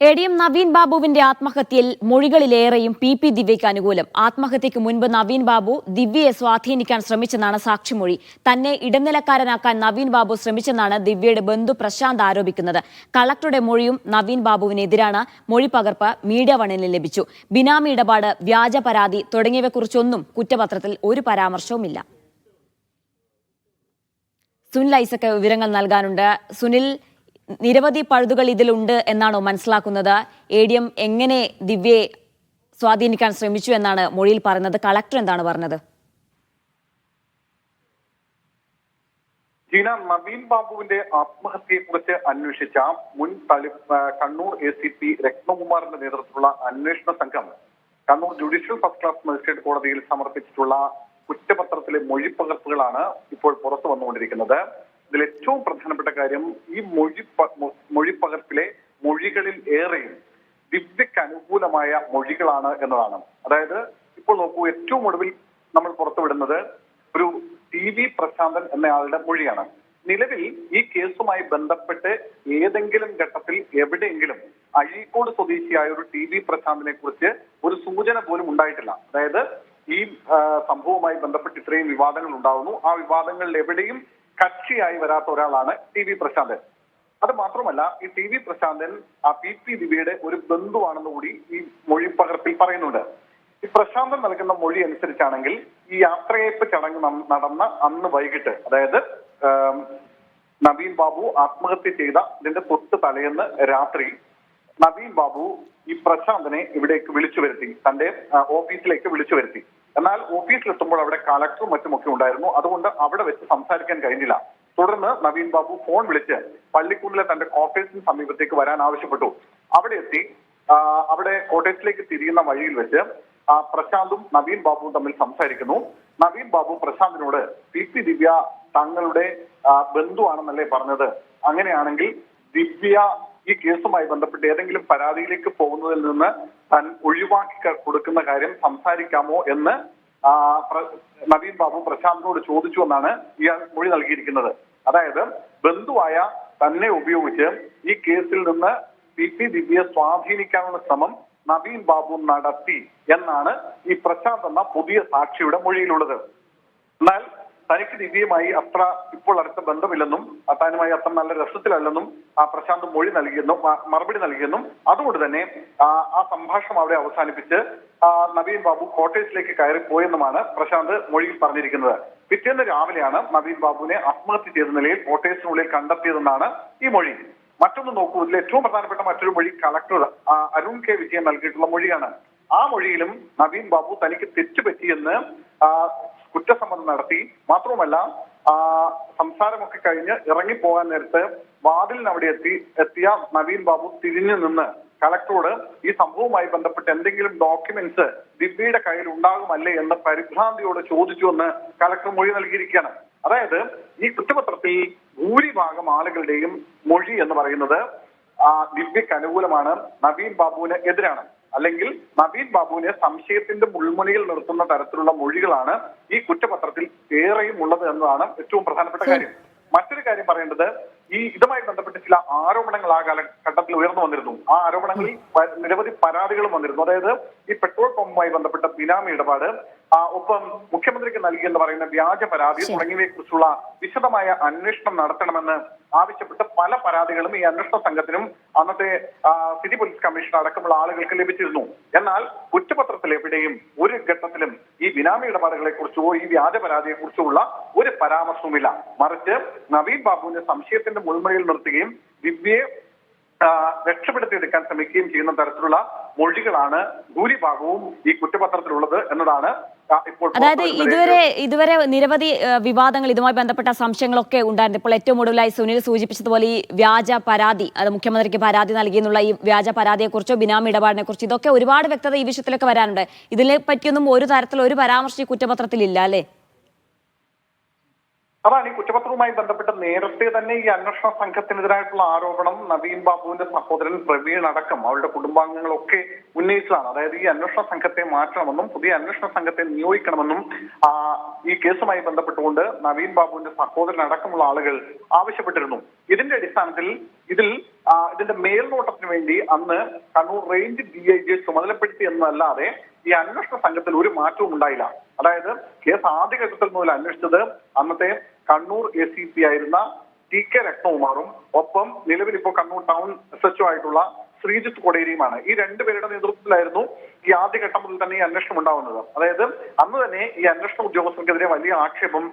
എ.ഡി.എം. നവീൻ ബാബുവിന്റെ ആത്മഹത്യയിൽ മൊഴികളിലേറെയും പി ദിവ്യയ്ക്ക് അനുകൂലം. ആത്മഹത്യയ്ക്ക് മുൻപ് നവീൻ ബാബു ദിവ്യയെ സ്വാധീനിക്കാൻ ശ്രമിച്ചെന്നാണ് സാക്ഷിമൊഴി. തന്നെ ഇടനിലക്കാരനാക്കാൻ നവീൻ ബാബു ശ്രമിച്ചെന്നാണ് ദിവ്യയുടെ ബന്ധു പ്രശാന്ത് ആരോപിക്കുന്നത്. കളക്ടറുടെ മൊഴിയും നവീൻ ബാബുവിനെതിരാണ്. മൊഴി പകർപ്പ് മീഡിയ വണ്ണിന് ലഭിച്ചു. ബിനാമി ഇടപാട്, വ്യാജ പരാതി തുടങ്ങിയവയെക്കുറിച്ചൊന്നും കുറ്റപത്രത്തിൽ ഒരു പരാമർശവുമില്ല. സുനിൽ ഐസക് വിവരങ്ങൾ നൽകാനുണ്ട്. സുനിൽ, നിരവധി പഴുതുകൾ ഇതിലുണ്ട് എന്നാണോ മനസ്സിലാക്കുന്നത്? എ.ഡി.എം. എങ്ങനെ ദിവ്യയെ സ്വാധീനിക്കാൻ ശ്രമിച്ചു എന്നാണ് മൊഴിയിൽ പറയുന്നത്? കളക്ടർ എന്താണ് പറഞ്ഞത്? ജീന, നവീൻ ബാബുവിന്റെ ആത്മഹത്യയെക്കുറിച്ച് അന്വേഷിച്ച മുൻ കണ്ണൂർ ACP രത്നകുമാറിന്റെ നേതൃത്വത്തിലുള്ള അന്വേഷണ സംഘം Kannur judicial first class magistrate കോടതിയിൽ സമർപ്പിച്ചിട്ടുള്ള കുറ്റപത്രത്തിലെ മൊഴിപ്പകർപ്പുകളാണ് ഇപ്പോൾ പുറത്തു വന്നുകൊണ്ടിരിക്കുന്നത്. ഇതിൽ ഏറ്റവും പ്രധാനപ്പെട്ട കാര്യം ഈ മൊഴിപ്പകർപ്പിലെ മൊഴികളിൽ ഏറെയും ദിവ്യക്ക് അനുകൂലമായ മൊഴികളാണ് എന്നതാണ്. അതായത് ഇപ്പോൾ നോക്കൂ, ഏറ്റവും ഒടുവിൽ നമ്മൾ പുറത്തുവിടുന്നത് ഒരു TV പ്രശാന്തൻ എന്നയാളുടെ മൊഴിയാണ്. നിലവിൽ ഈ കേസുമായി ബന്ധപ്പെട്ട് ഏതെങ്കിലും ഘട്ടത്തിൽ എവിടെയെങ്കിലും അഴീക്കോട് സ്വദേശിയായ ഒരു TV പ്രശാന്തിനെ കുറിച്ച് ഒരു സൂചന പോലും ഉണ്ടായിട്ടില്ല. അതായത് ഈ സംഭവവുമായി ബന്ധപ്പെട്ട് ഇത്രയും വിവാദങ്ങൾ ഉണ്ടാവുന്നു, ആ വിവാദങ്ങളിൽ എവിടെയും കക്ഷിയായി വരാത്ത ഒരാളാണ് TV പ്രശാന്തൻ. അത് മാത്രമല്ല, ഈ TV പ്രശാന്തൻ ആ PP ദിവ്യയുടെ ഒരു ബന്ധുവാണെന്ന് കൂടി ഈ മൊഴിപ്പകർപ്പിൽ പറയുന്നുണ്ട്. ഈ പ്രശാന്തൻ നൽകുന്ന മൊഴി അനുസരിച്ചാണെങ്കിൽ ഈ യാത്രയയപ്പ് ചടങ്ങ് നടന്ന അന്ന് വൈകിട്ട്, അതായത് നവീൻ ബാബു ആത്മഹത്യ ചെയ്ത ഇതിന്റെ തൊട്ട് തലേന്ന് രാത്രി നവീൻ ബാബു ഈ പ്രശാന്തനെ ഇവിടേക്ക് വിളിച്ചു വരുത്തി, തന്റെ ഓഫീസിലേക്ക് വിളിച്ചു വരുത്തി. എന്നാൽ ഓഫീസിലെത്തുമ്പോൾ അവിടെ കളക്ടറും മറ്റുമൊക്കെ ഉണ്ടായിരുന്നു. അതുകൊണ്ട് അവിടെ വെച്ച് സംസാരിക്കാൻ കഴിഞ്ഞില്ല. തുടർന്ന് നവീൻ ബാബു ഫോൺ വിളിച്ച് പള്ളിക്കുന്നിലെ തന്റെ ക്വാർട്ടേഴ്സിന് സമീപത്തേക്ക് വരാൻ ആവശ്യപ്പെട്ടു. അവിടെ എത്തി. അവിടെ ക്വാർട്ടേഴ്സിലേക്ക് തിരിയുന്ന വഴിയിൽ വെച്ച് പ്രശാന്തും നവീൻ ബാബുവും തമ്മിൽ സംസാരിക്കുന്നു. നവീൻ ബാബു പ്രശാന്തിനോട് PP ദിവ്യ തങ്ങളുടെ ബന്ധുവാണെന്നല്ലേ പറഞ്ഞത്, അങ്ങനെയാണെങ്കിൽ ദിവ്യ ഈ കേസുമായി ബന്ധപ്പെട്ട് ഏതെങ്കിലും പരാതിയിലേക്ക് പോകുന്നതിൽ നിന്ന് താൻ ഒഴിവാക്കി കൊടുക്കുന്ന കാര്യം സംസാരിക്കാമോ എന്ന് നവീൻ ബാബു പ്രശാന്തിനോട് ചോദിച്ചു എന്നാണ് ഇയാൾ മൊഴി നൽകിയിരിക്കുന്നത്. അതായത് ബന്ധുവായ തന്നെ ഉപയോഗിച്ച് ഈ കേസിൽ നിന്ന് PP ദിവ്യയെ സ്വാധീനിക്കാനുള്ള ശ്രമം നവീൻ ബാബു നടത്തി എന്നാണ് ഈ പ്രശാന്ത് എന്ന പുതിയ സാക്ഷിയുടെ മൊഴിയിലുള്ളത്. എന്നാൽ തനിക്ക് ദിവ്യയുമായി അത്ര ഇപ്പോൾ അടുത്ത ബന്ധമില്ലെന്നും താനുമായി അത്ര നല്ല രസത്തിലല്ലെന്നും പ്രശാന്ത് മറുപടി നൽകിയെന്നും അതുകൊണ്ട് തന്നെ ആ സംഭാഷണം അവിടെ അവസാനിപ്പിച്ച് നവീൻ ബാബു ക്വാർട്ടേഴ്സിലേക്ക് കയറിപ്പോയെന്നുമാണ് പ്രശാന്ത് മൊഴിയിൽ പറഞ്ഞിരിക്കുന്നത്. പിറ്റേന്ന് രാവിലെയാണ് നവീൻ ബാബുവിനെ ആത്മഹത്യ ചെയ്ത നിലയിൽ ക്വാർട്ടേഴ്സിനുള്ളിൽ കണ്ടെത്തിയതെന്നാണ് ഈ മൊഴി. മറ്റൊന്ന് നോക്കൂ, ഇതിൽ ഏറ്റവും പ്രധാനപ്പെട്ട മറ്റൊരു മൊഴി കളക്ടർ അരുൺ K. വിജയൻ നൽകിയിട്ടുള്ള മൊഴിയാണ്. ആ മൊഴിയിലും നവീൻ ബാബു തനിക്ക് തെറ്റുപറ്റിയെന്ന് കുറ്റസമ്മതം നടത്തി. മാത്രവുമല്ല, സംസാരമൊക്കെ കഴിഞ്ഞ് ഇറങ്ങിപ്പോകാൻ നേരത്ത് വാതിലിന് അവിടെ എത്തിയ നവീൻ ബാബു തിരിഞ്ഞു നിന്ന് കളക്ടറോട് ഈ സംഭവവുമായി ബന്ധപ്പെട്ട് എന്തെങ്കിലും ഡോക്യുമെന്റ്സ് ദിവ്യയുടെ കയ്യിൽ ഉണ്ടാകുമല്ലേ എന്ന് പരിഭ്രാന്തിയോട് ചോദിച്ചു എന്ന് കളക്ടർ മൊഴി നൽകിയിരിക്കുകയാണ്. അതായത് ഈ കുറ്റപത്രത്തിൽ ഭൂരിഭാഗം ആളുകളുടെയും മൊഴി എന്ന് പറയുന്നത് ദിവ്യക്ക് അനുകൂലമാണ്, നവീൻ ബാബുവിന് എതിരാണ്. അല്ലെങ്കിൽ നവീൻ ബാബുവിനെ സംശയത്തിന്റെ മുൾമുനയിൽ നിർത്തുന്ന തരത്തിലുള്ള മൊഴികളാണ് ഈ കുറ്റപത്രത്തിൽ ഏറെയും ഉള്ളത് എന്നതാണ് ഏറ്റവും പ്രധാനപ്പെട്ട കാര്യം. മറ്റൊരു കാര്യം പറയേണ്ടത്, ഇതുമായി ബന്ധപ്പെട്ട് ചില ആരോപണങ്ങൾ ആ കാലഘട്ടത്തിൽ ഉയർന്നു വന്നിരുന്നു. ആ ആരോപണങ്ങളിൽ നിരവധി പരാതികളും വന്നിരുന്നു. അതായത് ഈ പെട്രോൾ പമ്പുമായി ബന്ധപ്പെട്ട ബിനാമി ഇടപാട്, ഒപ്പം മുഖ്യമന്ത്രിക്ക് നൽകിയെന്ന് പറയുന്ന വ്യാജ പരാതി തുടങ്ങിയവയെ കുറിച്ചുള്ള വിശദമായ അന്വേഷണം നടത്തണമെന്ന് ആവശ്യപ്പെട്ട് പല പരാതികളും ഈ അന്വേഷണ സംഘത്തിനും അന്നത്തെ സിറ്റി പോലീസ് കമ്മീഷണർ അടക്കമുള്ള ആളുകൾക്ക് ലഭിച്ചിരുന്നു. എന്നാൽ കുറ്റപത്രത്തിൽ എവിടെയും ഒരു ഘട്ടത്തിലും ഈ ബിനാമി ഇടപാടുകളെ കുറിച്ചോ ഈ വ്യാജ പരാതിയെ കുറിച്ചോ ഉള്ള ഒരു പരാമർശവുമില്ല. മറിച്ച് നവീൻ ബാബുവിന്റെ സംശയത്തിന്റെ മുൾമുനയിൽ നിർത്തുകയും ദിവ്യയെ രക്ഷപ്പെടുത്തിയെടുക്കാൻ ശ്രമിക്കുകയും ചെയ്യുന്ന തരത്തിലുള്ള മൊഴികളാണ് ഭൂരിഭാഗവും ഈ കുറ്റപത്രത്തിലുള്ളത് എന്നതാണ് ഇപ്പോൾ. അതായത് ഇതുവരെ നിരവധി വിവാദങ്ങൾ, ഇതുമായി ബന്ധപ്പെട്ട സംശയങ്ങളൊക്കെ ഉണ്ടായിരുന്നു. ഇപ്പോൾ ഏറ്റവും ഒടുവിലായി സുനിൽ സൂചിപ്പിച്ചതുപോലെ ഈ വ്യാജ പരാതി, അത് മുഖ്യമന്ത്രിക്ക് പരാതി നൽകിയെന്നുള്ള ഈ വ്യാജ പരാതിയെക്കുറിച്ചോ ബിനാമി ഇടപാടിനെ കുറിച്ചോ ഇതൊക്കെ ഒരുപാട് വ്യക്തത ഈ വിഷയത്തിലൊക്കെ വരാനുണ്ട്. ഇതിനെ പറ്റിയൊന്നും ഒരു തരത്തിലുള്ള ഒരു പരാമർശം ഈ കുറ്റപത്രത്തിലില്ല അല്ലേ? അതാണ് ഈ കുറ്റപത്രവുമായി ബന്ധപ്പെട്ട് നേരത്തെ തന്നെ ഈ അന്വേഷണ സംഘത്തിനെതിരായിട്ടുള്ള ആരോപണം നവീൻ ബാബുവിന്റെ സഹോദരൻ പ്രവീൺ അടക്കം അവരുടെ കുടുംബാംഗങ്ങളൊക്കെ ഉന്നയിച്ചതാണ്. അതായത് ഈ അന്വേഷണ സംഘത്തെ മാറ്റണമെന്നും പുതിയ അന്വേഷണ സംഘത്തെ നിയോഗിക്കണമെന്നും ഈ കേസുമായി ബന്ധപ്പെട്ടുകൊണ്ട് നവീൻ ബാബുവിന്റെ സഹോദരൻ അടക്കമുള്ള ആളുകൾ ആവശ്യപ്പെട്ടിരുന്നു. ഇതിന്റെ അടിസ്ഥാനത്തിൽ ഇതിൽ ഇതിന്റെ മേൽനോട്ടത്തിന് വേണ്ടി അന്ന് കണ്ണൂർ റേഞ്ച് DIG ചുമതലപ്പെടുത്തി എന്നല്ലാതെ ഈ അന്വേഷണ സംഘത്തിൽ ഒരു മാറ്റവും ഉണ്ടായില്ല. അതായത് കേസ് ആദ്യഘട്ടത്തിൽ മുതൽ അന്വേഷിച്ചത് അന്നത്തെ കണ്ണൂർ ACP ആയിരുന്ന TK രത്നകുമാറും ഒപ്പം നിലവിൽ ഇപ്പോൾ കണ്ണൂർ ടൗൺ SHO ആയിട്ടുള്ള ശ്രീജിത്ത് കൊടേരിയുമാണ്. ഈ രണ്ടുപേരുടെ നേതൃത്വത്തിലായിരുന്നു ഈ ആദ്യഘട്ടം മുതൽ തന്നെ ഈ അന്വേഷണം ഉണ്ടാവുന്നത്. അതായത് അന്ന് തന്നെ ഈ അന്വേഷണ ഉദ്യോഗസ്ഥർക്കെതിരെ വലിയ ആക്ഷേപം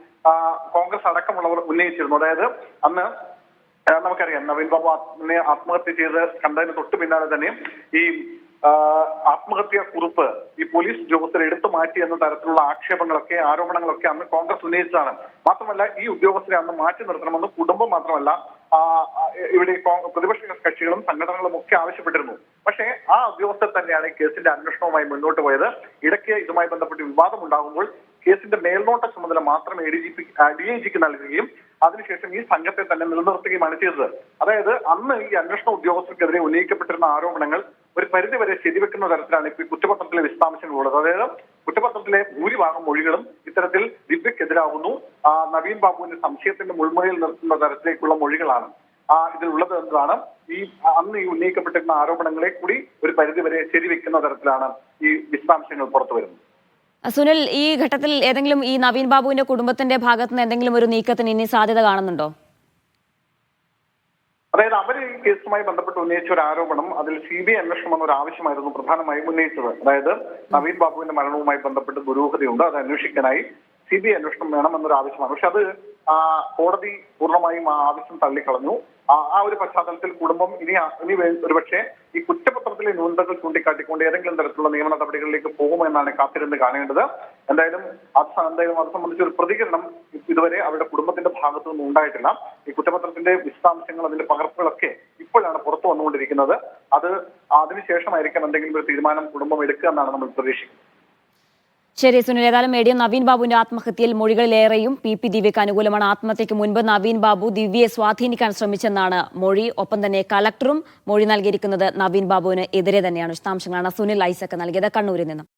കോൺഗ്രസ് അടക്കമുള്ളവർ ഉന്നയിച്ചിരുന്നു. അതായത് അന്ന് നമുക്കറിയാം നവീൻ ബാബു ആത്മഹത്യ ചെയ്ത് കണ്ടതിന് തൊട്ട് പിന്നാലെ തന്നെ ഈ ആത്മഹത്യാ കുറിപ്പ് ഈ പോലീസ് ഉദ്യോഗസ്ഥരെ എടുത്തു മാറ്റി എന്ന തരത്തിലുള്ള ആക്ഷേപങ്ങളൊക്കെ ആരോപണങ്ങളൊക്കെ അന്ന് കോൺഗ്രസ് ഉന്നയിച്ചതാണ്. മാത്രമല്ല ഈ ഉദ്യോഗസ്ഥരെ അന്ന് മാറ്റി നിർത്തണമെന്ന് കുടുംബം മാത്രമല്ല ഇവിടെ പ്രതിപക്ഷ കക്ഷികളും സംഘടനകളും ഒക്കെ ആവശ്യപ്പെട്ടിരുന്നു. പക്ഷേ ആ ഉദ്യോഗസ്ഥർ തന്നെയാണ് ഈ കേസിന്റെ അന്വേഷണവുമായി മുന്നോട്ട് പോയത്. ഇടയ്ക്ക് ഇതുമായി ബന്ധപ്പെട്ട് വിവാദം ഉണ്ടാകുമ്പോൾ കേസിന്റെ മേൽനോട്ട ചുമതല മാത്രം DIGക്ക് നൽകുകയും അതിനുശേഷം ഈ സംഘത്തെ തന്നെ നിലനിർത്തുകയുമാണ് ചെയ്തത്. അതായത് അന്ന് ഈ അന്വേഷണ ഉദ്യോഗസ്ഥർക്കെതിരെ ഉന്നയിക്കപ്പെട്ടിരുന്ന ആരോപണങ്ങൾ ഒരു പരിധിവരെ ശരിവെക്കുന്ന തരത്തിലാണ് ഇപ്പോൾ ഈ കുറ്റപത്രത്തിലെ വിശദാംശങ്ങളുള്ളത്. അതായത് കുറ്റപത്രത്തിലെ ഭൂരിഭാഗം മൊഴികളും ഇത്തരത്തിൽ ദിവ്യക്കെതിരാകുന്നു. നവീൻ ബാബുവിന്റെ സംശയത്തിന്റെ മുൾമുനയിൽ നിർത്തുന്ന തരത്തിലേക്കുള്ള മൊഴികളാണ് ഇതിലുള്ളത് എന്നതാണ് ഈ അന്ന് ഈ ഉന്നയിക്കപ്പെട്ടിരുന്ന ആരോപണങ്ങളെ കൂടി ഒരു പരിധിവരെ ശരിവെക്കുന്ന തരത്തിലാണ് ഈ വിശദാംശങ്ങൾ പുറത്തു വരുന്നത്. സുനിൽ, ഈ ഘട്ടത്തിൽ ഏതെങ്കിലും ഈ നവീൻ ബാബുവിന്റെ കുടുംബത്തിന്റെ ഭാഗത്ത് നിന്ന് എന്തെങ്കിലും ഒരു നീക്കത്തിന് ഇനി സാധ്യത കാണുന്നുണ്ടോ? അതായത് അവർ ഈ കേസുമായി ബന്ധപ്പെട്ട് ഉന്നയിച്ച ഒരു ആരോപണം അതിൽ CBI അന്വേഷണം എന്നൊരു ആവശ്യമായിരുന്നു പ്രധാനമായും ഉന്നയിച്ചത്. അതായത് നവീൻ ബാബുവിന്റെ മരണവുമായി ബന്ധപ്പെട്ട് ദുരൂഹതയുണ്ട്, അത് അന്വേഷിക്കാനായി CBI അന്വേഷണം വേണമെന്നൊരു ആവശ്യമാണ്. പക്ഷെ അത് കോടതി പൂർണ്ണമായും ആ ആവശ്യം തള്ളിക്കളഞ്ഞു. ആ ഒരു പശ്ചാത്തലത്തിൽ കുടുംബം ഇനി ഒരുപക്ഷെ ഈ കുറ്റപത്രത്തിലെ ന്യൂനതകൾ ചൂണ്ടിക്കാട്ടിക്കൊണ്ട് ഏതെങ്കിലും തരത്തിലുള്ള നിയമ നടപടികളിലേക്ക് പോകുമെന്നാണ് കാത്തിരുന്ന് കാണേണ്ടത്. എന്തായാലും അത് സംബന്ധിച്ച ഒരു പ്രതികരണം ഇതുവരെ അവരുടെ കുടുംബത്തിന്റെ ഭാഗത്തു നിന്നും ഉണ്ടായിട്ടില്ല. ഈ കുറ്റപത്രത്തിന്റെ വിശദാംശങ്ങൾ അതിന്റെ പകർപ്പുകളൊക്കെ ഇപ്പോഴാണ് പുറത്തു വന്നുകൊണ്ടിരിക്കുന്നത്. അതിനുശേഷമായിരിക്കും എന്തെങ്കിലും ഒരു തീരുമാനം കുടുംബം എടുക്കുക എന്നാണ് നമ്മൾ പ്രതീക്ഷിക്കുന്നത്. ശരി സുനിൽ, ഏതായാലും നവീൻ ബാബുവിന്റെ ആത്മഹത്യയിൽ മൊഴികളിലേറെയും PP ദിവ്യയ്ക്ക് അനുകൂലമാണ്. ആത്മഹത്യയ്ക്ക് മുൻപ് നവീൻ ബാബു ദിവ്യയെ സ്വാധീനിക്കാൻ ശ്രമിച്ചെന്നാണ് മൊഴി. ഒപ്പം തന്നെ കളക്ടറും മൊഴി നൽകിയിരിക്കുന്നത് നവീൻ ബാബുവിന് എതിരെ തന്നെയാണ്. വിശദാംശങ്ങളാണ് സുനിൽ ഐസക് നൽകിയത് കണ്ണൂരിൽ നിന്നും.